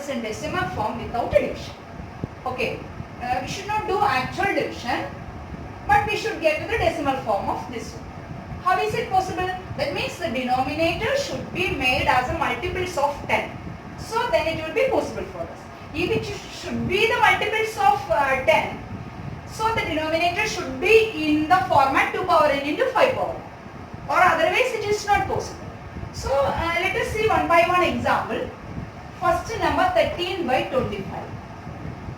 numbers in decimal form without addition. Okay, we should not do actual division, but we should get to the decimal form of this one. How is it possible? That means the denominator should be made as a multiples of 10. So then it will be possible for us. If it should be the multiples of 10, so the denominator should be in the format 2 power n into 5 power n, or otherwise it is not possible. So let us see one by one example. First number 13 by 25.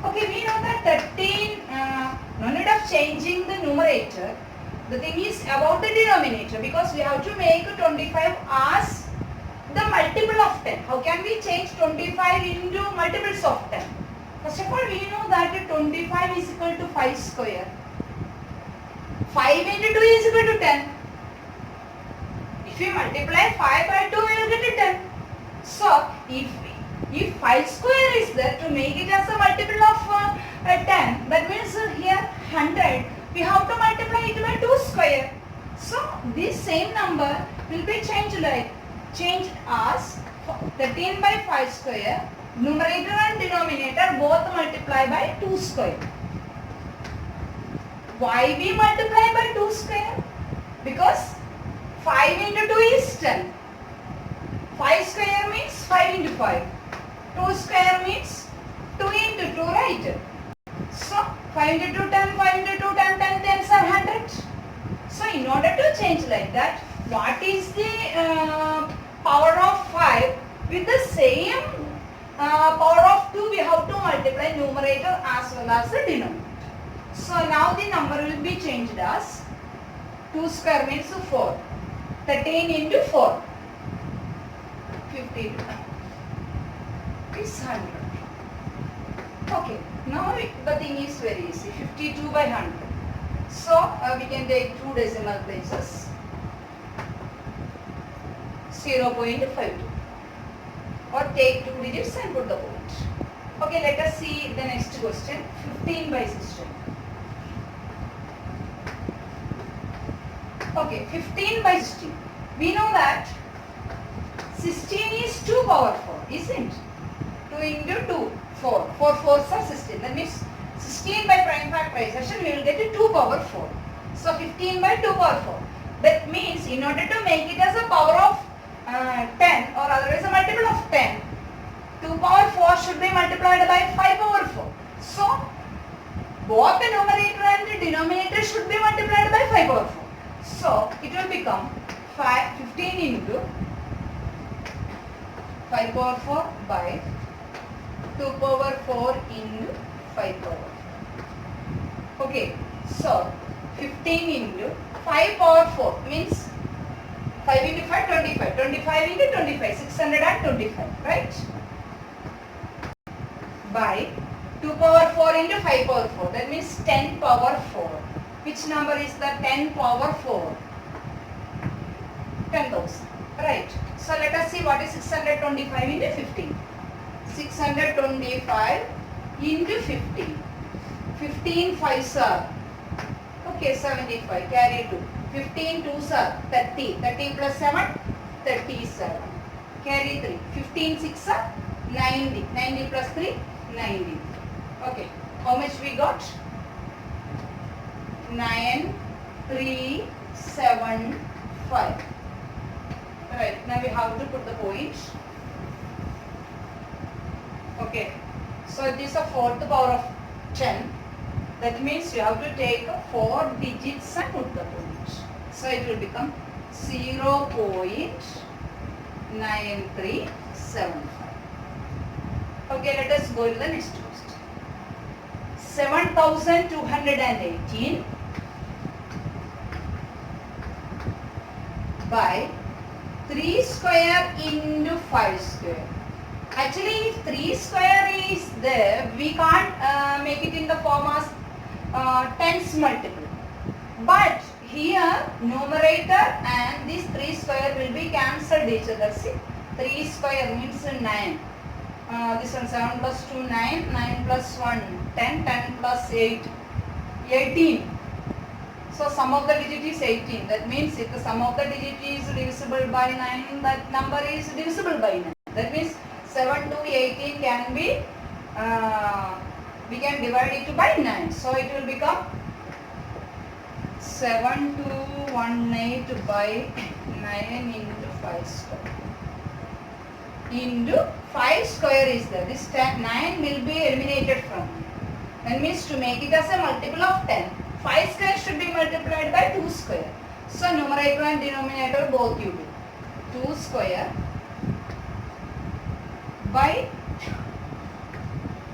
Okay, we know that 13, no need of changing the numerator. The thing is about the denominator, because we have to make 25 as the multiple of 10. How can we change 25 into multiples of 10? First of all, we know that 25 is equal to 5 square. 5 into 2 is equal to 10. If you multiply 5 by 2, we will get 10. So, if 5 square is there, to make it as a multiple of 10, that means here 100, we have to multiply it by 2 square. So, this same number will be changed as 13 by 5 square, numerator and denominator both multiply by 2 square. Why we multiply by 2 square? Because 5 into 2 is 10. 5 square means 5 into 5. 2 square means 2 into 2, right? So 5 into 2, 10, 5 into 2, 10, 10 tens are 100. So in order to change like that, what is the power of 5? With the same power of 2, we have to multiply numerator as well as the denominator. So now the number will be changed as 2 square means 4. 13 into 4. 52. It's 100. Okay, now the thing is very easy. 52 by 100. So we can take 2 decimal places. 0.52. Or take 2 digits and put the point. Okay, let us see the next question. 15 by 16. Okay, 15 by 16. We know that 16 is 2 power 4, isn't it? 2 into 2, 4. 4 4s are 16. That means 16 by prime factorization, we will get a 2 power 4. So 15 by 2 power 4. That means in order to make it as a power of 10 or otherwise a multiple of 10, 2 power 4 should be multiplied by 5 power 4. So both the numerator and the denominator should be multiplied by 5 power 4. So it will become 15 into 5 power 4 by 2 power 4 into 5 power 4. Okay, so 15 into 5 power 4 means 5 into 5, 25. 25 into 25, 625, right? By 2 power 4 into 5 power 4, that means 10 power 4. Which number is the 10 power 4? 10,000, right? So let us see what is 625 into 15. 625 into 15. 15 5s are, okay, 75, carry 2. 15 2s are 30. 30 plus 7, 37. Carry 3. 15 6 are 90. 90 plus 3, 90. Okay, how much we got? 9 3 7 5. Right, now we have to put the point. Okay, so it is a fourth power of 10. That means you have to take 4 digits and put the point. So it will become 0.9375. Okay, let us go to the next question. 7,218 by 3 square into 5 square. Actually, if 3 square is there, we can't make it in the form as tens multiple. But here, numerator and this 3 square will be cancelled each other. See, 3 square means 9. This one 7 plus 2, 9. 9 plus 1, 10. 10 plus 8, 18. So sum of the digit is 18. That means if the sum of the digit is divisible by 9, that number is divisible by 9. That means 7 to 18 can be, we can divide it by 9. So it will become 7218 by 9 into 5 square. Into 5 square is there. This 9 will be eliminated from it. That means to make it as a multiple of 10, 5 square should be multiplied by 2 square. So numerator and denominator both you do. 2 square by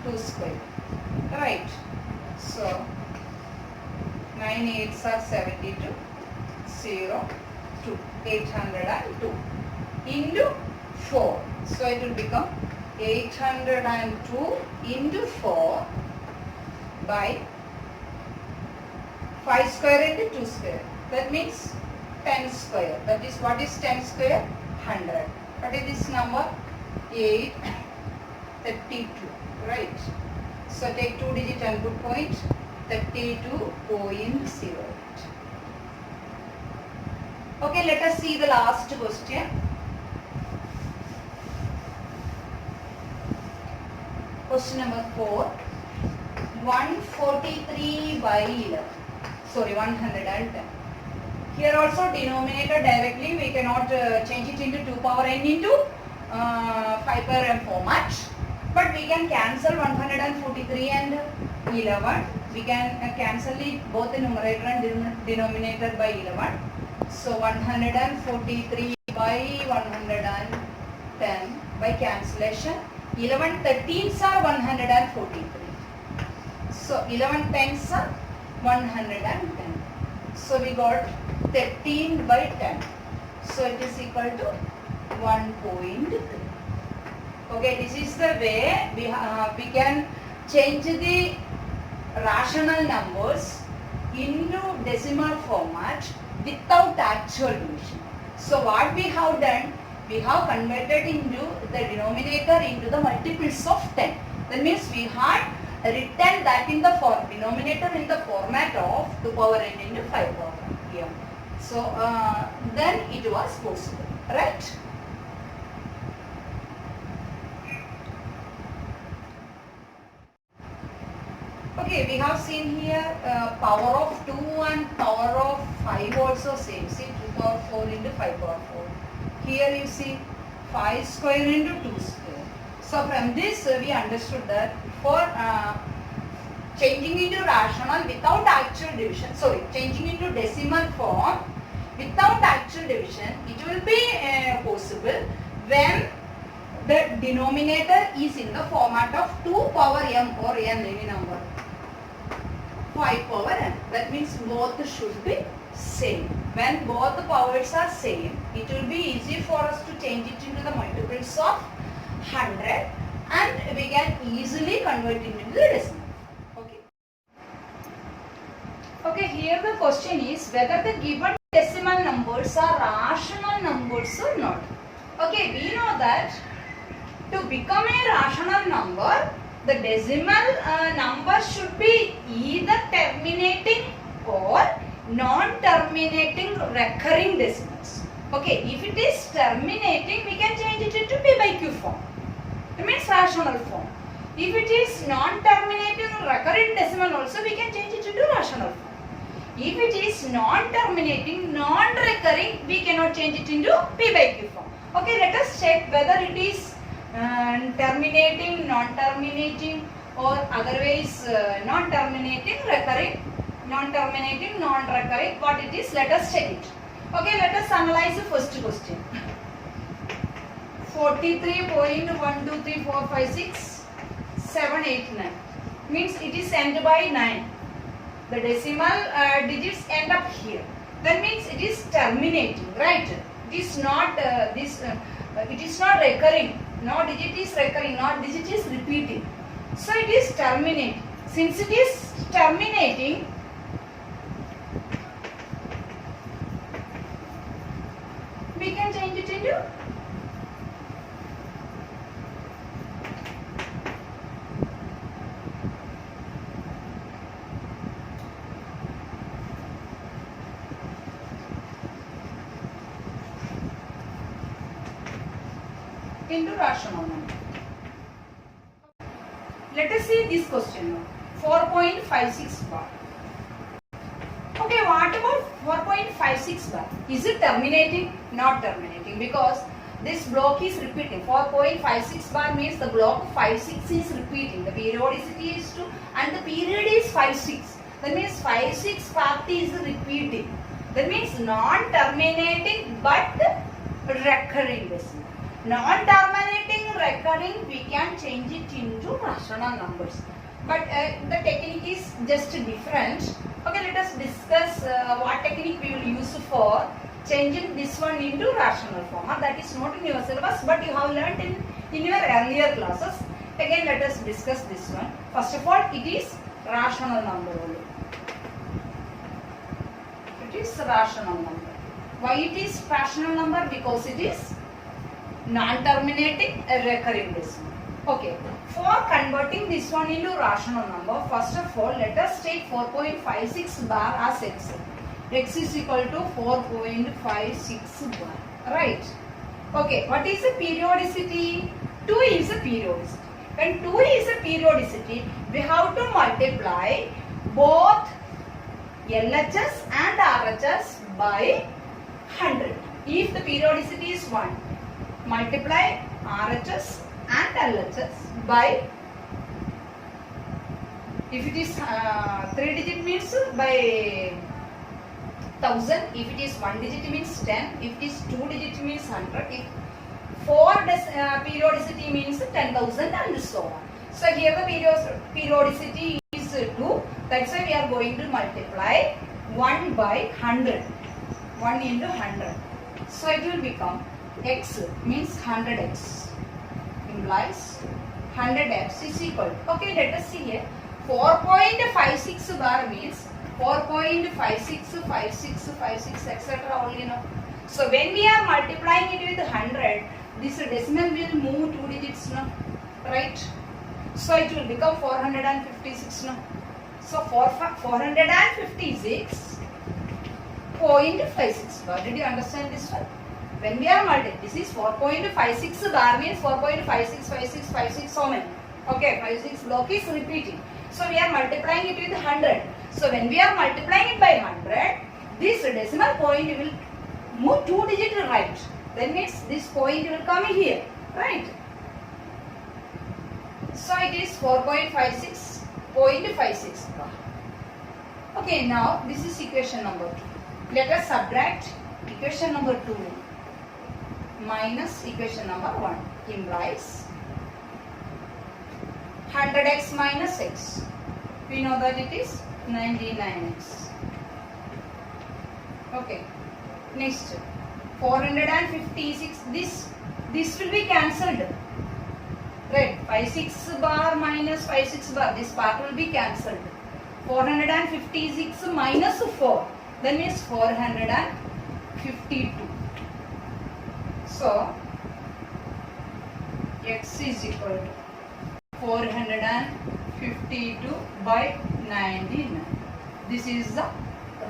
2 square. Right. So 9 8s are 72. 0 2 802 into 4. So it will become 802 into 4 by 5 square into 2 square. That means 10 square. That is, what is 10 square? 100. What is this number? 832. Right. So take 2 digit and put point. 32.08. Okay, let us see the last question. Question number 4. 143 by 11. Sorry, 110. Here also denominator directly we cannot change it into 2 power n into 5 power n format. But we can cancel 143 and 11. We can cancel it both the numerator and denominator by 11. So 143 by 110 by cancellation. 11 13s are 143. So 11 10s are 110. So we got 13 by 10. So it is equal to 1.3. Okay, this is the way we can change the rational numbers into decimal format without actual division. So what we have done, we have converted into the denominator into the multiples of 10. That means we had written that in the denominator in the format of 2 power n into 5 power n here. So then it was possible, right? Okay, we have seen here power of 2 and power of 5 also same. See, 2 power 4 into 5 power 4. Here you see 5 square into 2 square. So from this we understood that for changing into rational without actual division, sorry, changing into decimal form without actual division, it will be possible when the denominator is in the format of 2 power m or n any number. 5 power n. That means both should be same. When both the powers are same, it will be easy for us to change it into the multiples of 100 and we can easily convert it into the decimal. Okay. Okay, here the question is whether the given decimal numbers are rational numbers or not. Okay, we know that to become a rational number, the decimal number should be either terminating or non-terminating recurring decimals. Okay, if it is terminating, we can change it into P by Q form. It means rational form. If it is non-terminating recurring decimal also, we can change it into rational form. If it is non-terminating, non-recurring, we cannot change it into P by Q form. Okay, let us check whether it is terminating, non-terminating or otherwise non-terminating, recurring, non-terminating, non-recurring, what it is, let us check it. Okay, let us analyze the first question. 43.123456789 means it is end by 9. The decimal digits end up here. That means it is terminating, right? It is not it is not recurring. No digit is recurring, not digit is repeating. So it is terminating. Since it is terminating, we can change it into rational number. Let us see this question now. 4.56 bar. Okay, what about 4.56 bar? Is it terminating? Not terminating, because this block is repeating. 4.56 bar means the block 5-6 is repeating. The periodicity is 2 and the period is 5-6. That means 5-6 part is repeating. That means non-terminating but recurring decimal. Non-terminating, recurring, we can change it into rational numbers. But the technique is just different. Okay, let us discuss what technique we will use for changing this one into rational form. That is not in your syllabus, but you have learnt in your earlier classes. Again, let us discuss this one. First of all, it is rational number only. It is rational number. Why it is rational number? Because it is non-terminating, recurring decimal. Okay, for converting this one into rational number, first of all, let us take 4.56 bar as x. X is equal to 4.56 bar, right? Okay, what is the periodicity? 2 is a periodicity. When 2 is a periodicity, we have to multiply both LHS and RHS by 100. If the periodicity is 1, multiply RHS and LHS by, if it is 3 digit means by 1000, if it is 1 digit means 10, if it is 2 digit means 100, if 4 periodicity means 10,000 and so on. So here the periodicity is 2, that's why we are going to multiply 1 by 100, 1 into 100. So it will become x means 100x implies 100x is equal. Okay, let us see here. 4.56 bar means 4.56, 56, 56, etc. only now. So when we are multiplying it with 100, this decimal will move 2 digits now, right? So it will become 456 now. So 456.56 bar. Did you understand this one? When we are multiplying, this is 4.56 bar means 4.56, 56, 56, so many. Okay, 56 block is repeating. So we are multiplying it with 100. So when we are multiplying it by 100, this decimal point will move 2 digits right. Then means this point will come here, right? So it is 4.56 bar. Okay, now this is equation number 2. Let us subtract equation number 2 minus equation number 1 implies 100x minus x. We know that it is 99x. Okay. Next, 456. This will be cancelled. Right. 56 bar minus 56 bar. This part will be cancelled. 456 minus 4. That means 452. So, x is equal to 452 by 99. This is the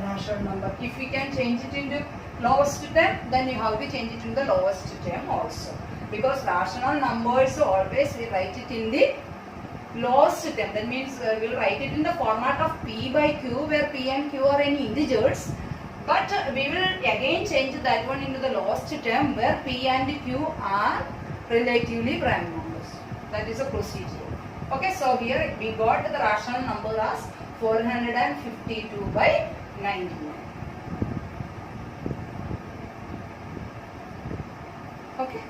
rational number. If we can change it into lowest term, then you have to change it in the lowest term also. Because rational numbers always we write it in the lowest term. That means we will write it in the format of p by q, where p and q are any integers. But we will again change that one into the lowest term, where p and q are relatively prime numbers. That is a procedure. Okay, so here we got the rational number as 452 by 99. Okay.